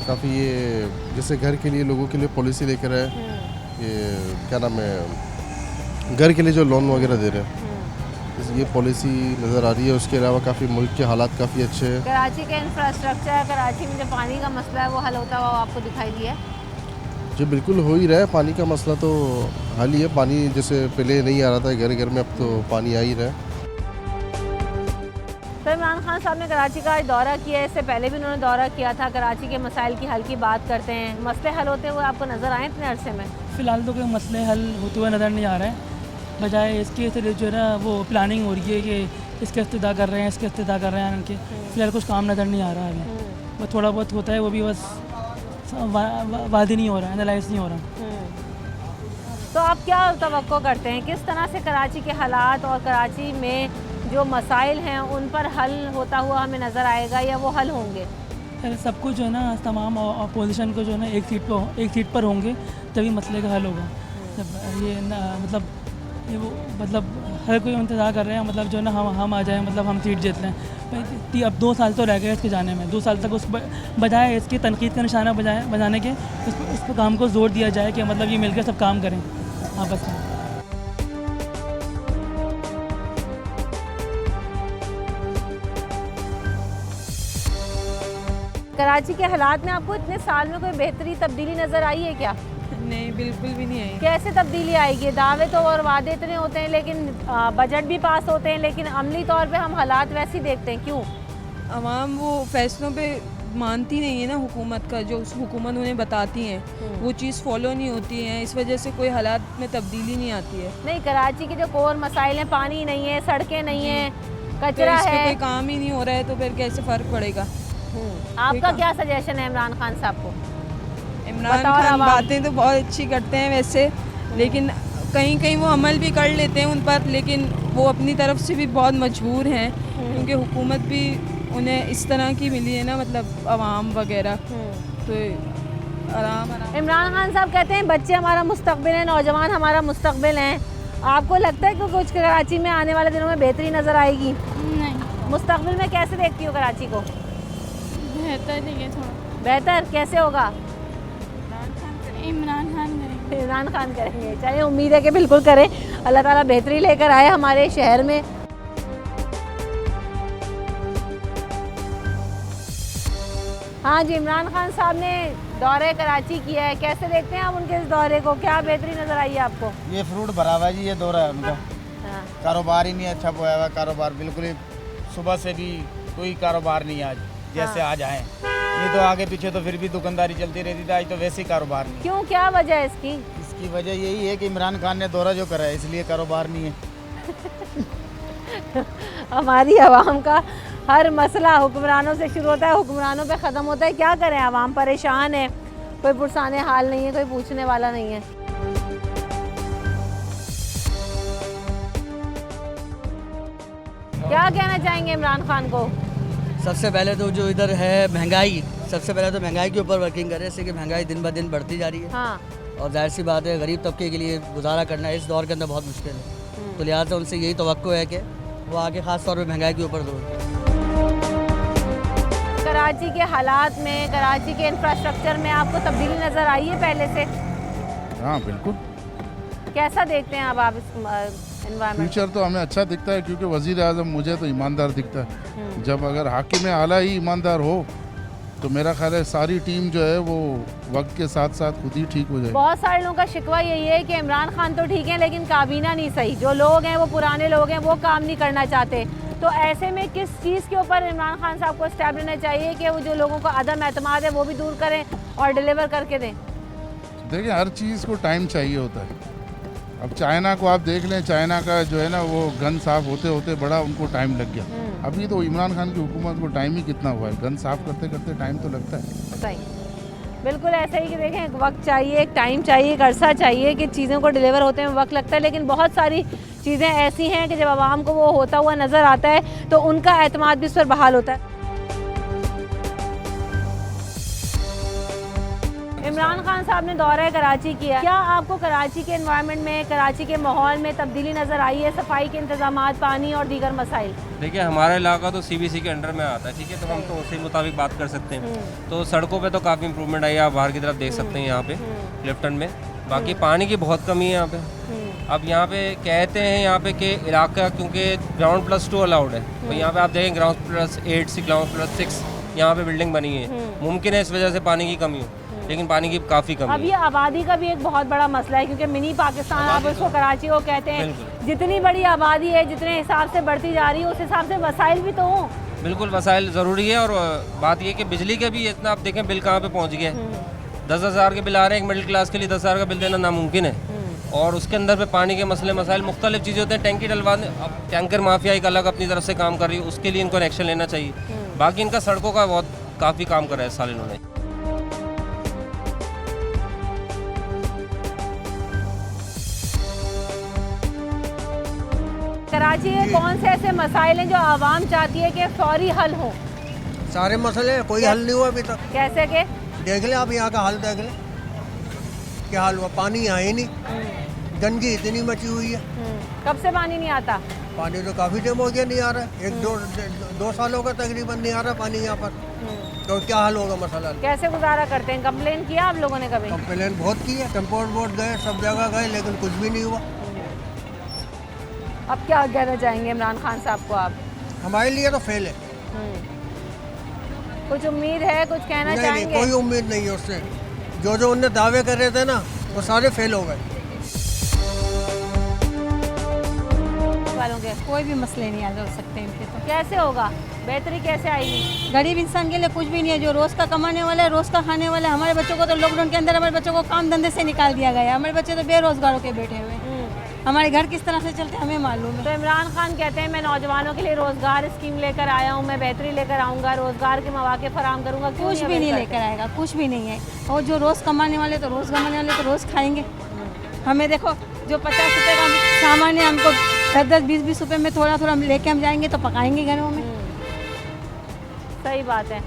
काफ़ी ये जैसे घर के लिए लोगों के लिए पॉलिसी लेकर है, ये क्या नाम है, घर के लिए जो लोन वगैरह दे रहे हैं ये पॉलिसी नज़र आ रही है। उसके अलावा काफ़ी मुल्क के हालात काफ़ी अच्छे हैं। कराची के इंफ्रास्ट्रक्चर, कराची में जो पानी का मसला है वो हल होता हुआ आपको दिखाई दिया? जी बिल्कुल हो ही रहा है, पानी का मसला तो हल ही है। पानी जैसे पहले नहीं आ रहा था घर घर में, अब तो पानी आ ही रहा है। तो इमरान खान साहब ने कराची का दौरा किया, इससे पहले भी उन्होंने दौरा किया था। कराची के मसाइल की हल की बात करते हैं, मसले हल होते हुए आपको नज़र आए इतने अरसे में? फ़िलहाल तो कोई मसले हल होते हुए नज़र नहीं आ रहे हैं, बजाय इसके जो है ना वो प्लानिंग हो रही है कि इसके इफ्तिदा कर रहे हैं, इसके इफ्तिदा कर रहे हैं, उनके फ़िलहाल कुछ काम नज़र नहीं आ रहा है अभी। वो थोड़ा बहुत होता है, वो भी बस वादी नहीं हो रहा, एनालाइज नहीं हो रहा। तो आप क्या तवक्को करते हैं, किस तरह से कराची के हालात और कराची में जो मसाइल हैं उन पर हल होता हुआ हमें नज़र आएगा या वो हल होंगे? सब कुछ जो है ना तमाम अपोजिशन को जो है ना एक सीट पर होंगे तभी मसले का हल होगा। जब ये मतलब ये वो मतलब हर कोई इंतज़ार कर रहे हैं, मतलब जो है ना हम आ जाएँ, मतलब हम सीट जीत लें। अब 2 साल तो रह गए इसके जाने में, 2 साल तक उस बजाय इसकी तनकीद का निशाना बजाने के उस पर काम को जोर दिया जाए कि मतलब ये मिलकर सब काम करें आपस में। कराची के हालात में आपको इतने साल में कोई बेहतरी तब्दीली नज़र आई है क्या? नहीं, बिल्कुल भी नहीं आई। कैसे तब्दीली आएगी? दावे तो और वादे इतने होते हैं, लेकिन बजट भी पास होते हैं, लेकिन अमली तौर पे हम हालात वैसे ही देखते हैं। क्यों? आवाम वो फैसलों पे मानती नहीं है ना, हुकूमत का जो हुकूमत उन्हें बताती है वो चीज़ फॉलो नहीं होती है, इस वजह से कोई हालात में तब्दीली नहीं आती है। नहीं, कराची के जो कोर मसाइल हैं, पानी नहीं है, सड़कें नहीं है, कचरा तो है, कोई काम ही नहीं हो रहा है, तो फिर कैसे फ़र्क पड़ेगा? आपका क्या सजेशन है इमरान खान साहब को? इमरान खान बातें तो बहुत अच्छी करते हैं वैसे, लेकिन कहीं कहीं वो अमल भी कर लेते हैं उन पर, लेकिन वो अपनी तरफ से भी बहुत मजबूर हैं, क्योंकि हुकूमत भी उन्हें इस तरह की मिली है ना, मतलब आवाम वगैरह, तो आराम। इमरान खान साहब कहते हैं बच्चे हमारा मुस्तकबिल है, नौजवान हमारा मुस्तकबिल हैं। आपको लगता है कि कुछ कराची में आने वाले दिनों में बेहतरी नज़र आएगी? नहीं। मुस्तकबिल में कैसे देखती हो कराची को? बेहतर नहीं है थोड़ा। बेहतर कैसे होगा? इमरान खान करेंगे। इमरान खान करेंगे, चलिए उम्मीद है कि बिल्कुल करें। अल्लाह ताला बेहतरी लेकर आए हमारे शहर में। हाँ जी, इमरान खान साहब ने दौरे कराची किया है, कैसे देखते हैं आप उनके इस दौरे को? क्या बेहतरी नज़र आई है आपको? ये फ्रूट भरा हुआ है जी, ये दौरा है उनका। कारोबार ही नहीं अच्छा हुआ है, कारोबार बिल्कुल ही सुबह से भी कोई कारोबार नहीं है आज, जैसे आज आए। नहीं तो आगे पीछे तो फिर भी दुकानदारी चलती रहती थी, आज तो वैसे ही कारोबार नहीं। क्यों, क्या वजह है इसकी? इसकी वजह यही है कि इमरान खान ने दौरा जो करा है, इसलिए कारोबार नहीं है। हमारी आवाम का हर मसला हुक्मरानों से शुरू होता है, हुक्मरानों पे ख़त्म होता है। क्या करें, आवाम परेशान है, कोई पुरसाने हाल नहीं है, कोई पूछने वाला नहीं है। क्या कहना चाहेंगे इमरान खान को? सबसे पहले तो जो इधर है महंगाई, सबसे पहले तो महंगाई के ऊपर वर्किंग करें, इससे कि महंगाई दिन ब दिन बढ़ती जा रही है। हाँ। और जाहिर सी बात है गरीब तबके के लिए गुजारा करना इस दौर के अंदर बहुत मुश्किल है, तो लिहाजा उनसे यही तवक्को है कि वो आगे ख़ास तौर पर महंगाई के ऊपर जोर दें। कराची के हालात में, कराची के इंफ्रास्ट्रक्चर में आपको तब्दीली नज़र आई है पहले से? हाँ बिल्कुल। कैसा देखते हैं अब आप इस एनवायरनमेंट? फ्यूचर तो हमें अच्छा दिखता है, क्योंकि वज़ीर आज़म मुझे तो ईमानदार दिखता है। जब अगर हाकिम आला ही ईमानदार हो तो मेरा ख्याल है सारी टीम जो है वो वक्त के साथ साथ खुद ही ठीक हो जाए। बहुत सारे लोगों का शिकवा यही है कि इमरान खान तो ठीक है, लेकिन काबीना नहीं सही, जो लोग हैं वो पुराने लोग हैं, वो काम नहीं करना चाहते। तो ऐसे में किस चीज़ के ऊपर इमरान खान साहब को स्टेप लेना चाहिए कि वो जो लोगों को अदम एतमाद है वो भी दूर करें और डिलीवर करके दें? देखिए, हर चीज़ को टाइम चाहिए होता है। अब चाइना को आप देख लें, चाइना का जो है ना वो गन साफ होते होते बड़ा उनको टाइम लग गया। अभी तो इमरान खान की हुकूमत को टाइम ही कितना हुआ है, गन साफ करते करते टाइम तो लगता है। सही, बिल्कुल ऐसा ही कि देखें, एक वक्त चाहिए, एक टाइम चाहिए, एक अरसा चाहिए कि चीज़ों को डिलीवर होते में वक्त लगता है, लेकिन बहुत सारी चीज़ें ऐसी हैं कि जब आवाम को वो होता हुआ नज़र आता है तो उनका एतमाद भी उस पर बहाल होता है। इमरान खान साहब ने दौरा कराची किया, क्या आपको कराची के एनवायरनमेंट में, कराची के माहौल में तब्दीली नज़र आई है? सफाई के इंतजामात, पानी और दीगर मसाइल? देखिए, हमारा इलाका तो CBC के अंडर में आता है, ठीक है, तो हम तो उसी मुताबिक बात कर सकते हैं। तो सड़कों पे तो काफ़ी इंप्रूवमेंट आई है, आप बाहर की तरफ देख सकते हैं यहाँ पे लेफ्ट हैंड में। बाकी पानी की बहुत कमी है यहाँ पे। अब यहाँ पे कहते हैं यहाँ पे कि इलाका क्योंकि ग्राउंड +2 अलाउड है, तो यहाँ पे आप देखें ग्राउंड +8 से ग्राउंड +6 यहाँ पे बिल्डिंग बनी है। मुमकिन है इस वजह से पानी की कमी हो, लेकिन पानी की काफ़ी कमी अब ये आबादी का भी एक बहुत बड़ा मसला है, क्योंकि मिनी पाकिस्तान आप उसको कराची को कहते हैं। जितनी बड़ी आबादी है, जितने हिसाब से बढ़ती जा रही है, उस हिसाब से वसाइल भी तो हों। बिल्कुल, वसाइल ज़रूरी है। और बात ये कि बिजली के भी इतना, आप देखें बिल कहाँ पे पहुँच गया। 10,000 के बिल आ रहे हैं, एक मिडिल क्लास के लिए 10,000 का बिल देना नामुमकिन है। और उसके अंदर पे पानी के मसले मसाइल मुख्तलिफ चीज़ें होते हैं। टैंकी डलवाने, अब टैंकर माफिया एक अलग अपनी तरफ से काम कर रही है, उसके लिए इनको एक्शन लेना चाहिए। बाकी इनका सड़कों का बहुत काफ़ी काम करा है इस साल इन्होंने। कराची के कौन से ऐसे मसाइल हैं जो आवाम चाहती है कि फौरी हल हो? सारे मसले, कोई हल नहीं हुआ अभी तक। कैसे के? देख ले आप यहाँ का हाल, देख ले क्या हाल हुआ। पानी यहाँ ही नहीं, गंदगी इतनी मची हुई है। कब से पानी नहीं आता? पानी तो काफ़ी टाइम हो गया नहीं आ रहा है, दो सालों का तकरीबन नहीं आ रहा पानी यहाँ पर। तो क्या हाल होगा मसला? कैसे गुजारा करते हैं? कंप्लेन किया आप लोगों ने कभी? कंप्लेन बहुत की है, ट्रांसपोर्ट बोर्ड गए, सब जगह गए, लेकिन कुछ भी नहीं हुआ। अब क्या कहना चाहेंगे इमरान खान साहब को आप? हमारे लिए तो फेल है। कुछ उम्मीद है, कुछ कहना चाहेंगे? नहीं, कोई उम्मीद नहीं है उससे। जो उनने दावे कर रहे थे ना, वो सारे फेल हो गए। वालों के कोई भी मसले नहीं हल हो सकते इनके। तो कैसे होगा? बेहतरी कैसे आएगी? गरीब इंसान के लिए कुछ भी नहीं है। जो रोज़ का कमाने वाला है, रोज़ का खाने वाला है। हमारे बच्चों को तो लॉकडाउन के अंदर हमारे बच्चों को काम धंधे से निकाल दिया गया है। हमारे बच्चे तो बेरोजगारों के बैठे हुए हैं। हमारे घर किस तरह से चलते हमें मालूम है। तो इमरान खान कहते हैं मैं नौजवानों के लिए रोजगार स्कीम लेकर आया हूँ, मैं बेहतरी लेकर आऊँगा, रोजगार के मौके फराहम करूँगा। कुछ भी नहीं लेकर आएगा, कुछ भी नहीं है। और जो रोज़ कमाने वाले तो रोज़ कमाने वाले तो रोज़ खाएंगे। हमें देखो, जो 50 रुपये का सामान है, हमको 10-10, 20-20 रुपये में थोड़ा थोड़ा लेके हम जाएंगे तो पकाएंगे घरों में। सही बात है।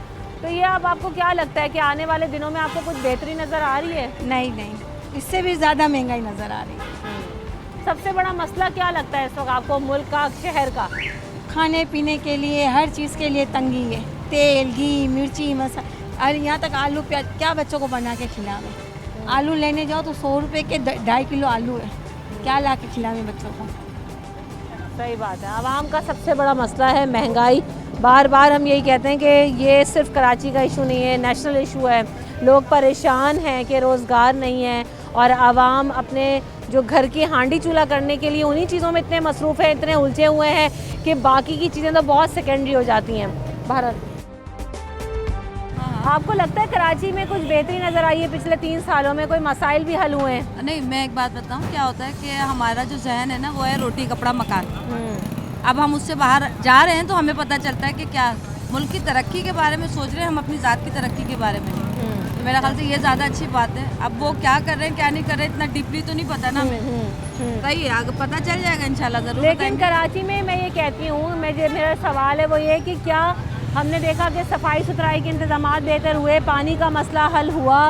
तो ये अब आपको क्या लगता है कि आने वाले दिनों में आपको कुछ बेहतरी नज़र आ रही है? नहीं नहीं, इससे भी ज़्यादा महंगाई नज़र आ रही है। सबसे बड़ा मसला क्या लगता है इस वक्त आपको, मुल्क का, शहर का? खाने पीने के लिए, हर चीज़ के लिए तंगी है। तेल, घी, मिर्ची, मसाला, और यहाँ तक आलू प्याज क्या बच्चों को बना के खिलावें? आलू लेने जाओ तो 100 रुपये के 2.5 किलो आलू है, क्या ला के खिलावें बच्चों को? सही बात है। आवाम का सबसे बड़ा मसला है महंगाई। बार बार हम यही कहते हैं कि ये सिर्फ कराची का इशू नहीं है, नेशनल इशू है। लोग परेशान हैं कि रोज़गार नहीं है और आवाम अपने जो घर की हांडी चूल्हा करने के लिए उन्हीं चीज़ों में इतने मसरूफ़ हैं, इतने उलझे हुए हैं कि बाकी की चीज़ें तो बहुत सेकेंडरी हो जाती हैं। भारत, आपको लगता है कराची में कुछ बेहतरी नज़र आई है पिछले 3 सालों में? कोई मसाइल भी हल हुए हैं? नहीं, मैं एक बात बताऊं, क्या होता है कि हमारा जो जहन है ना, वो है रोटी कपड़ा मकान। अब हम उससे बाहर जा रहे हैं तो हमें पता चलता है कि क्या मुल्क की तरक्की के बारे में सोच रहे हैं, हम अपनी ज़ात की तरक्की के बारे में नहीं। तो मेरा ख्याल से ये ज़्यादा अच्छी बात है। अब वो क्या कर रहे हैं क्या नहीं कर रहे हैं, इतना डीपली तो नहीं पता ना हमें। सही है, आगे पता चल जाएगा इंशाल्लाह ज़रूर। लेकिन कराची में मैं ये कहती हूँ, मेरा सवाल है वो ये कि क्या हमने देखा कि सफाई सुथराई के इंतजाम बेहतर हुए, पानी का मसला हल हुआ,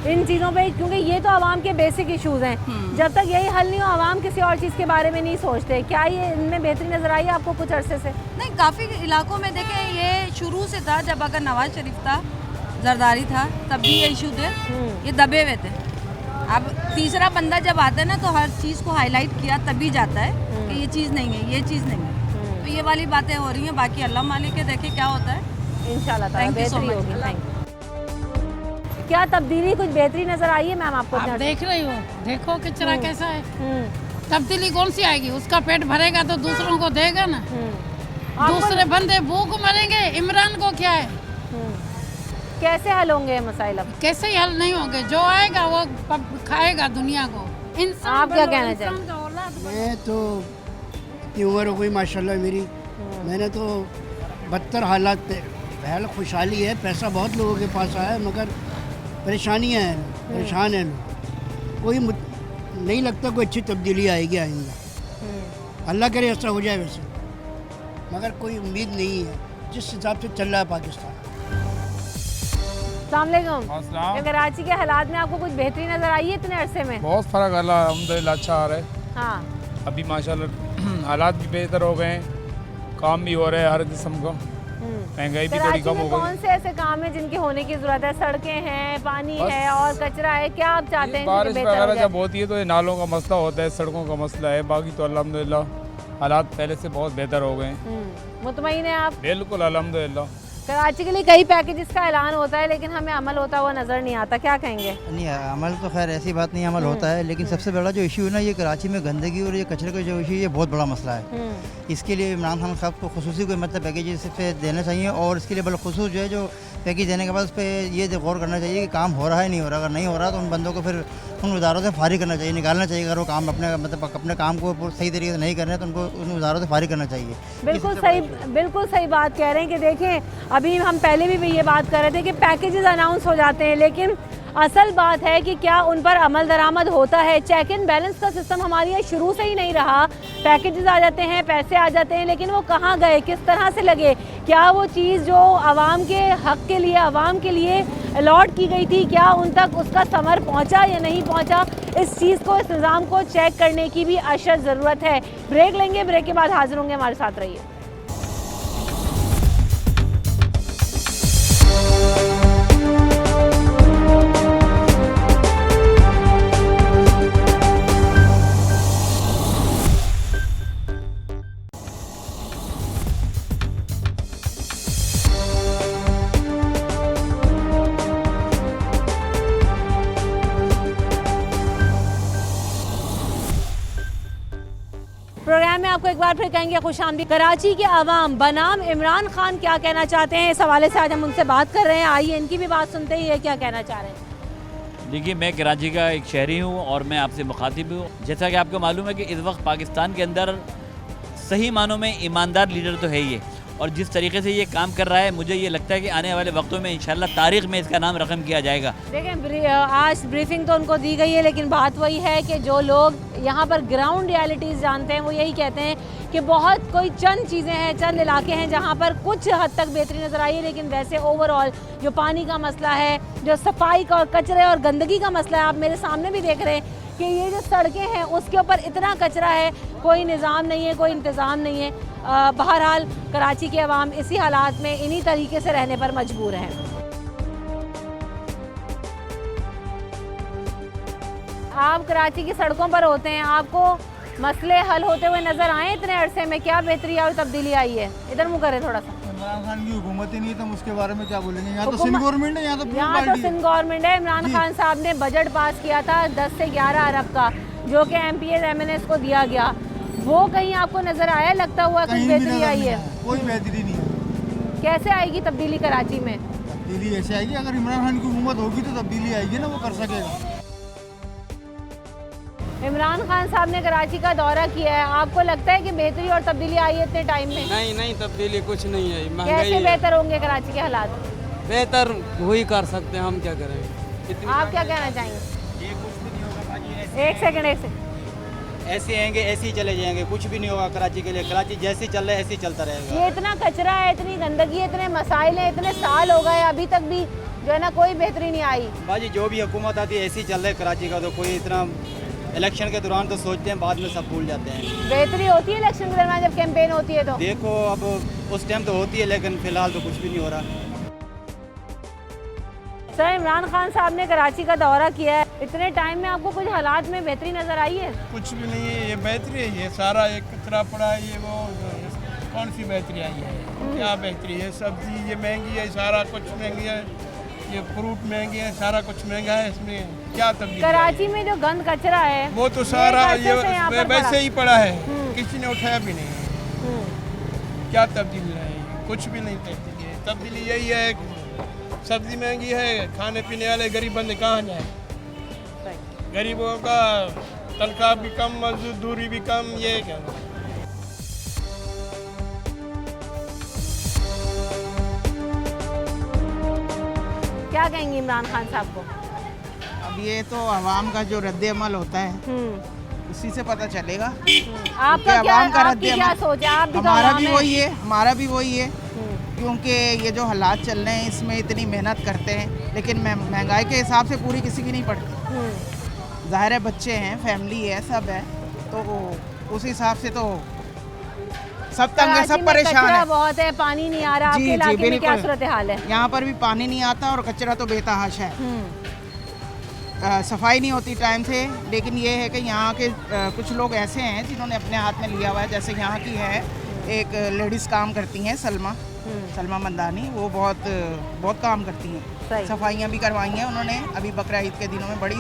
इन चीज़ों पे? क्योंकि ये तो आवाम के बेसिक इश्यूज़ हैं। जब तक यही हल नहीं हो, आवाम किसी और चीज़ के बारे में नहीं सोचते। क्या ये इनमें बेहतरी नज़र आई आपको कुछ अरसे से? नहीं, काफ़ी इलाकों में देखें, ये शुरू से था। जब अगर नवाज शरीफ था, जरदारी था, तब भी ये इशू थे, ये दबे हुए थे। अब तीसरा बंदा जब आता है ना, तो हर चीज़ को हाईलाइट किया तभी जाता है कि ये चीज़ नहीं है, ये चीज़ नहीं है। तो ये वाली बातें हो रही हैं। बाकी अल्लाह मालिक है, देखें क्या होता है इंशाल्लाह। Thank you so much. क्या तब्दीली, कुछ बेहतरी नज़र आई है मैम आपको? आप देख रही हो, देखो किचरा कैसा है। तब्दीली कौन सी आएगी? उसका पेट भरेगा तो दूसरों को देगा ना। दूसरे बंदे भूख मरेंगे, इमरान को क्या है? कैसे हल होंगे मसाइल? अब कैसे ही हल नहीं होंगे, जो आएगा वो खाएगा दुनिया को। आप क्या कहना चाहेंगे? मैं तो इतनी उम्र हो गई माशाल्लाह मेरी, मैंने तो 72 हालात पे पहले खुशहाली है, पैसा बहुत लोगों के पास आया है, मगर परेशानियाँ हैं, परेशान हैं लोग। कोई नहीं लगता कोई अच्छी तब्दीली आएगी आएंगे। अल्लाह करे ऐसा हो जाए वैसे, मगर कोई उम्मीद नहीं है जिस हिसाब से चल रहा है पाकिस्तान। अस्सलाम वालेकुम। कराची के हालात में आपको कुछ बेहतरी नज़र आई है इतने अरसे में? बहुत फ़र्क अल्हम्दुलिल्लाह अच्छा आ रहा है। हाँ, अभी माशाल्लाह हालात भी बेहतर हो गए हैं, काम भी हो रहा है हर किस्म का, महंगाई भी थोड़ी कम हो गई। कौन से ऐसे काम है जिनके होने की ज़रूरत है? सड़कें हैं, पानी है और कचरा है, क्या आप चाहते हैं? बारिश वगैरह जब होती है तो ये नालों का मसला होता है, सड़कों का मसला है। बाकी तो अल्हम्दुलिल्लाह हालात पहले से बहुत बेहतर हो गए हैं। मुतमईन है आप? बिल्कुल अल्हम्दुलिल्लाह। कराची के लिए कई पैकेजेस का ऐलान होता है लेकिन हमें अमल होता हुआ नज़र नहीं आता, क्या कहेंगे? नहीं, अमल तो खैर ऐसी बात नहीं, अमल होता है, लेकिन सबसे बड़ा जो इशू है ना, ये कराची में गंदगी और ये कचरे का जो इशू है, ये बहुत बड़ा मसला है। इसके लिए इमरान खान साहब को खुसूसी कोई मतलब पैकेज पे देना चाहिए और इसके लिए बिलखुसूस जो है जो पैकेज देने के बाद उस पर ये गौर करना चाहिए कि काम हो रहा है नहीं हो रहा। अगर नहीं हो रहा तो उन बंदों को फिर उन वजारों से फारिग करना चाहिए, निकालना चाहिए। अगर वो काम अपने काम को सही तरीके से नहीं कर रहे हैं तो उनको उन वजारों से फारिग करना चाहिए। बिल्कुल सही बात कह रहे हैं कि देखें, अभी हम पहले भी ये बात कर रहे थे कि पैकेजेस अनाउंस हो जाते हैं, लेकिन असल बात है कि क्या उन पर अमल दरामद होता है। चेक एंड बैलेंस का सिस्टम हमारे यहाँ शुरू से ही नहीं रहा। पैकेजेस आ जाते हैं, पैसे आ जाते हैं, लेकिन वो कहाँ गए, किस तरह से लगे, क्या वो चीज़ जो आवाम के हक़ के लिए, आवाम के लिए अलॉट की गई थी, क्या उन तक उसका समर पहुंचा या नहीं पहुंचा, इस चीज़ को, इस निज़ाम को चेक करने की भी अशद ज़रूरत है। ब्रेक लेंगे, ब्रेक के बाद हाजिर होंगे, हमारे साथ रहिए। प्रोग्राम में आपको एक बार फिर कहेंगे खुशामदीद। कराची के अवाम बनाम इमरान खान क्या कहना चाहते हैं, इस हवाले से आज हम उनसे बात कर रहे हैं। आइए इनकी भी बात सुनते ही है क्या कहना चाह रहे हैं। देखिए, मैं कराची का एक शहरी हूँ और मैं आपसे मुखातिब हूँ। जैसा कि आपको मालूम है कि इस वक्त पाकिस्तान के अंदर सही मानों में ईमानदार लीडर तो है ही है, और जिस तरीके से ये काम कर रहा है, मुझे ये लगता है कि आने वाले वक्तों में इंशाल्लाह तारीख में इसका नाम रकम किया जाएगा। देखें, आज ब्रीफिंग तो उनको दी गई है, लेकिन बात वही है कि जो लोग यहाँ पर ग्राउंड रियलिटीज़ जानते हैं वो यही कहते हैं कि बहुत कोई चंद चीज़ें हैं, चंद इलाके हैं जहाँ पर कुछ हद तक बेहतरी नज़र आई है, लेकिन वैसे ओवरऑल जो पानी का मसला है, जो सफाई का और कचरे और गंदगी का मसला है, आप मेरे सामने भी देख रहे हैं कि ये जो सड़कें हैं उसके ऊपर इतना कचरा है, कोई निज़ाम नहीं है, कोई इंतज़ाम नहीं है। बहरहाल कराची के अवाम इसी हालात में इन्हीं तरीके से रहने पर मजबूर हैं। आप कराची की सड़कों पर होते हैं, आपको मसले हल होते हुए नजर आए इतने अरसे में? क्या बेहतरी और तब्दीली आई है? इधर मुँह करें थोड़ा सा। इमरान खान की हुकूमत ही नहीं, तो हम उसके बारे में क्या बोलेंगे? यहाँ तो सिंध गवर्नमेंट है, यहाँ तो सिंध गवर्नमेंट है। इमरान खान साहब ने बजट पास किया था 10 से 11 अरब का, जो कि MPs MNS को दिया गया। वो कहीं आपको नजर आया लगता हुआ कुछ बेहतरी आई है? कोई बेहतरी नहीं है। कैसे आएगी तब्दीली कराची में? तब्दीली ऐसे आएगी, अगर इमरान खान की हुकूमत होगी तो तब्दीली आएगी ना, वो कर सकेगा। इमरान खान साहब ने कराची का दौरा किया है, आपको लगता है कि बेहतरी और तब्दीली आई है इतने टाइम में? नहीं, तब्दीली कुछ नहीं है। कैसे बेहतर होंगे कराची के हालात? बेहतर वही कर सकते हैं, हम क्या करेंगे। आप क्या कहना चाहेंगे? एक सेकंड ऐसे आएंगे ऐसे ही चले जाएंगे, कुछ भी नहीं होगा कराची के लिए। कराची जैसे चल रहा है ऐसे ही चलता रहेगा। ये इतना कचरा है, इतनी गंदगी, इतने मसाइल हैं, इतने साल हो गए, अभी तक भी जो है ना कोई बेहतरी नहीं आई। बाजी जो भी हुकूमत आती है ऐसे ही चल रहा है कराची का, तो कोई इतना इलेक्शन के दौरान तो सोचते हैं, बाद में सब भूल जाते हैं। बेहतरी होती है इलेक्शन के दौरान जब कैंपेन होती है तो? देखो अब उस टाइम तो होती है, लेकिन फिलहाल तो कुछ भी नहीं हो रहा। सर, इमरान खान साहब ने कराची का दौरा किया है, इतने टाइम में आपको कुछ हालात में बेहतरी नजर आई है? कुछ भी नहीं है, ये बेहतरी है, ये सारा एक कचरा पड़ा है, ये वो कौन सी बेहतरी आई है? क्या बेहतरी है? सब्जी ये महंगी है, सारा कुछ महंगी है, ये फ्रूट महंगे हैं, सारा कुछ महंगा है, इसमें क्या तब्दीली? कराची में जो गंद कचरा है वो तो सारा ये वैसे ही पड़ा है, किसी ने उठाया भी नहीं। क्या तब्दीली है? कुछ भी नहीं तब्दीली है। तब्दीली यही है, सब्जी महंगी है, खाने पीने वाले गरीब बंदे कहाँ जाए? गरीबों का तनख्वाह भी कम, मजदूरी भी कम, ये क्या? क्या कहेंगे इमरान खान साहब को? अब ये तो आवाम का जो रद्द-ए-अमल होता है उसी से पता चलेगा। आपका क्या सोच है? आप भी हमारा भी वही है, हमारा भी वही है, क्योंकि ये जो हालात चल रहे हैं इसमें इतनी मेहनत करते हैं, लेकिन महंगाई के हिसाब से पूरी किसी की नहीं पड़ती। ज़ाहिर है बच्चे हैं, फैमिली है, सब है, तो उस हिसाब से तो सब तंग है, सब परेशान है। बहुत है, पानी नहीं आ रहा। आपके इलाके में क्या सूरत हाल है? यहाँ पर भी पानी नहीं आता और कचरा तो बेतहाशा है। सफाई नहीं होती टाइम से, लेकिन ये है कि यहाँ के कुछ लोग ऐसे हैं जिन्होंने अपने हाथ में लिया हुआ है। जैसे यहाँ की है एक लेडीज़ काम करती हैं, सलमा मंदानी, वो बहुत काम करती हैं, सफाइयाँ भी करवाई हैं उन्होंने। अभी बकरा ईद के दिनों में बड़ी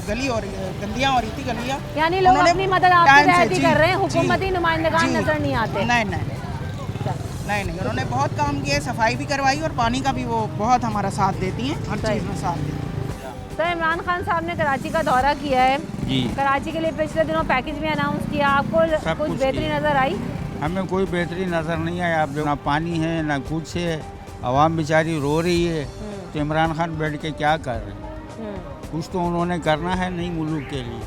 गली हो रही, गंदियाँ हो रही थी गलियाँ, यानी लोग अपनी मदद आपके तहत ही कर रहे हैं, हुकूमती नुमाइंदगान नजर नहीं आते? नहीं, उन्होंने बहुत काम किए, सफाई भी करवाई और पानी का भी वो बहुत हमारा साथ देती हैं, हर चीज़ में साथ देती हैं। तो इमरान खान साहब ने कराची का दौरा किया है जी। कराची के लिए पिछले दिनों पैकेज भी अनाउंस किया, आपको कुछ बेहतरी नजर आई? हमें कोई बेहतरी नज़र नहीं आया। अब ना पानी है ना कुछ है, आवाम बेचारी रो रही है, तो इमरान खान बैठ के क्या कर रहे हैं? कुछ तो उन्होंने करना है नहीं मुल्क के लिए।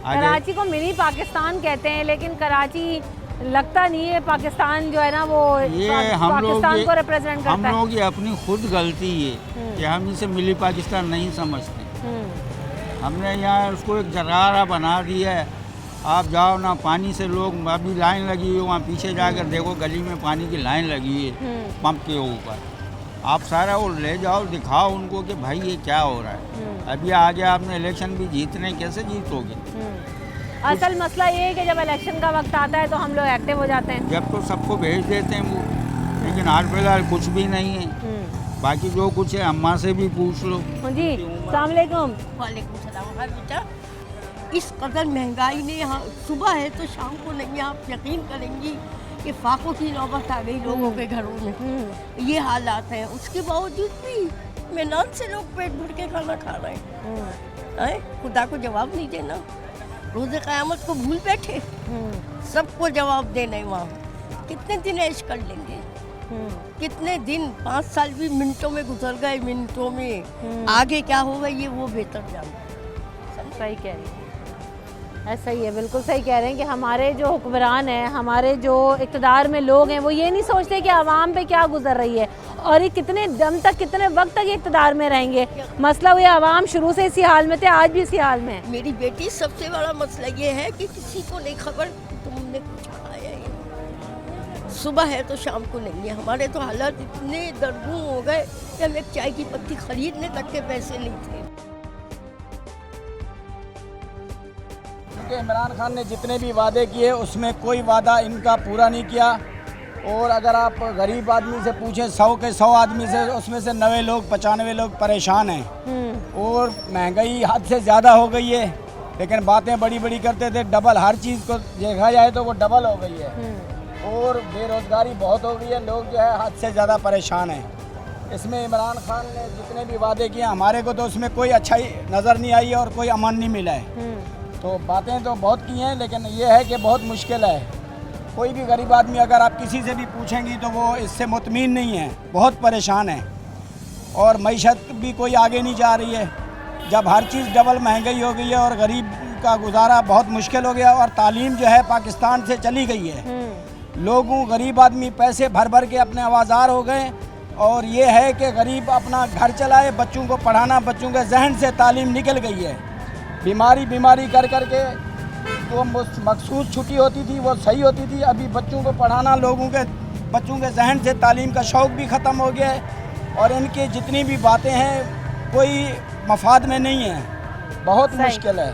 कराची को मिनी पाकिस्तान कहते हैं, लेकिन कराची लगता नहीं है पाकिस्तान जो है ना वो ये पाकिस्तान को रिप्रेजेंट करता है। हम लोग की अपनी खुद गलती है कि हम इसे मिली पाकिस्तान नहीं समझते। हमने यहाँ उसको एक जरारा बना दिया है। आप जाओ ना, पानी से लोग अभी लाइन लगी है, वहाँ पीछे जाकर देखो गली में पानी की लाइन लगी है पंप के ऊपर। आप सारा वो ले जाओ, दिखाओ उनको कि भाई ये क्या हो रहा है। अभी आगे आपने इलेक्शन भी जीतने, कैसे जीतोगे? असल मसला ये है कि जब इलेक्शन का वक्त आता है तो हम लोग एक्टिव हो जाते हैं। जब तो सबको भेज देते हैं वो, लेकिन हाल फिलहाल कुछ भी नहीं है। बाकी जो कुछ है अम्मा से भी पूछ लो। जी अस्सलाम वालेकुम। वालेकुम सलाम। हाँ बेटा, इस कदर महंगाई ने यहाँ सुबह है तो शाम को नहीं, आप यकीन करेंगी कि फाकों की नौबत आ गई लोगों के घरों में। ये हालात हैं, उसके बावजूद भी मेहनत से लोग पेट भर के खाना खा रहे हैं। खुदा को जवाब नहीं देना, रोज़े क़यामत को भूल बैठे। सबको जवाब देना है वहाँ। कितने दिन ऐश कर लेंगे? कितने दिन? 5 साल भी मिनटों में गुजर गए, मिनटों में। आगे क्या होगा ये वो बेहतर जानते। सही कह रही है, सही है, बिल्कुल सही कह रहे हैं कि हमारे जो हुक्मरान हैं, हमारे जो इक़्तिदार में लोग हैं, वो ये नहीं सोचते कि आवाम पे क्या गुजर रही है और ये कितने दम तक, कितने वक्त तक इक़्तिदार में रहेंगे। मसला हुआ आवाम शुरू से इसी हाल में थे, आज भी इसी हाल में है। मेरी बेटी, सबसे बड़ा मसला ये है कि किसी को नहीं खबर तुमने कुछ खाया है। सुबह है तो शाम को नहीं है। हमारे तो हालात इतने दर्दू हो गए कि हम एक चाय की पत्ती खरीदने तक के पैसे नहीं थे। इमरान खान ने जितने भी वादे किए उसमें कोई वादा इनका पूरा नहीं किया। और अगर आप गरीब आदमी से पूछें, 100 के 100 आदमी से, उसमें से 90 लोग 95 लोग परेशान हैं। और महंगाई हद से ज़्यादा हो गई है, लेकिन बातें बड़ी बड़ी करते थे। डबल हर चीज़ को देखा जाए तो वो डबल हो गई है। और बेरोज़गारी बहुत हो गई है, लोग जो है हद से ज़्यादा परेशान हैं। इसमें इमरान खान ने जितने भी वादे किए, हमारे को तो उसमें कोई अच्छाई नज़र नहीं आई है और कोई अमन नहीं मिला है। तो बातें तो बहुत की हैं, लेकिन ये है कि बहुत मुश्किल है। कोई भी गरीब आदमी अगर आप किसी से भी पूछेंगी तो वो इससे मुतमिन नहीं है, बहुत परेशान है। और मईशत भी कोई आगे नहीं जा रही है। जब हर चीज़ डबल महंगाई हो गई है और गरीब का गुजारा बहुत मुश्किल हो गया। और तालीम जो है पाकिस्तान से चली गई है। लोगों, गरीब आदमी पैसे भर भर के अपने आवाज़ार हो गए। और ये है कि गरीब अपना घर चलाए, बच्चों को पढ़ाना, बच्चों के जहन से तालीम निकल गई है। बीमारी कर कर के जो मखसूस छुट्टी होती थी वो सही होती थी। अभी बच्चों को पढ़ाना, बच्चों के जहन से तालीम का शौक़ भी ख़त्म हो गया है। और इनकी जितनी भी बातें हैं कोई मफाद में नहीं है, बहुत मुश्किल है।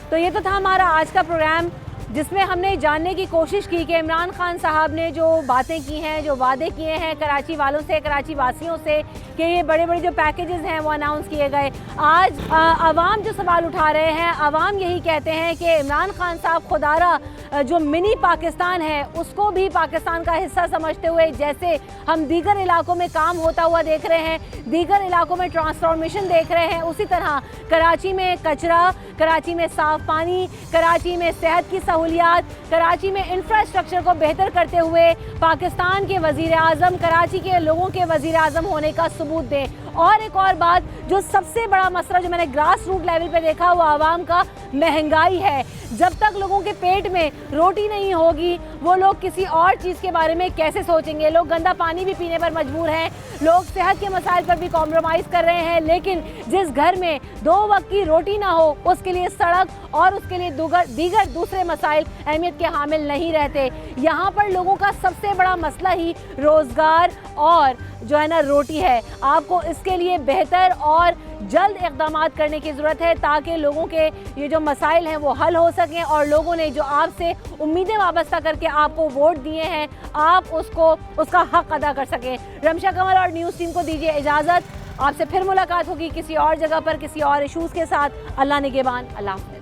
तो ये तो था हमारा आज का प्रोग्राम, जिसमें हमने जानने की कोशिश की कि इमरान खान साहब ने जो बातें की हैं, जो वादे किए हैं कराची वालों से, कराची वासियों से, कि ये बड़े बड़े जो पैकेजेस हैं वो अनाउंस किए गए। आज आवाम जो सवाल उठा रहे हैं, आवाम यही कहते हैं कि इमरान खान साहब खुदारा जो मिनी पाकिस्तान है उसको भी पाकिस्तान का हिस्सा समझते हुए, जैसे हम दीगर इलाकों में काम होता हुआ देख रहे हैं, दीगर इलाकों में ट्रांसफॉर्मेशन देख रहे हैं, उसी तरह कराची में कचरा, कराची में साफ़ पानी, कराची में सेहत की सहूलियात, कराची में इंफ्रास्ट्रक्चर को बेहतर करते हुए पाकिस्तान के वज़ीर आज़म, कराची के लोगों के वज़ीर आज़म होने का सबूत दें। और एक और बात, जो सबसे बड़ा मसला जो मैंने ग्रास रूट लेवल पे देखा वो आवाम का महंगाई है। जब तक लोगों के पेट में रोटी नहीं होगी, वो लोग किसी और चीज़ के बारे में कैसे सोचेंगे? लोग गंदा पानी भी पीने पर मजबूर हैं, लोग सेहत के मसाइल पर भी कॉम्प्रोमाइज़ कर रहे हैं। लेकिन जिस घर में 2 वक्त की रोटी ना हो, उसके लिए सड़क और उसके लिए दीगर दूसरे मसाइल अहमियत के हामिल नहीं रहते। यहाँ पर लोगों का सबसे बड़ा मसला ही रोज़गार और जो है ना रोटी है। आपको इसके लिए बेहतर और जल्द इक़दामात करने की ज़रूरत है ताकि लोगों के ये जो मसाइल हैं वो हल हो सकें और लोगों ने जो आपसे उम्मीदें वाबस्ता करके आपको वोट दिए हैं, आप उसका हक़ अदा कर सकें। रमशा कंवल और न्यूज़ टीम को दीजिए इजाज़त। आपसे फिर मुलाकात होगी किसी और जगह पर, किसी और इशूज़ के साथ। अल्लाह निगहबान। अल्लाह हाफ़िज़।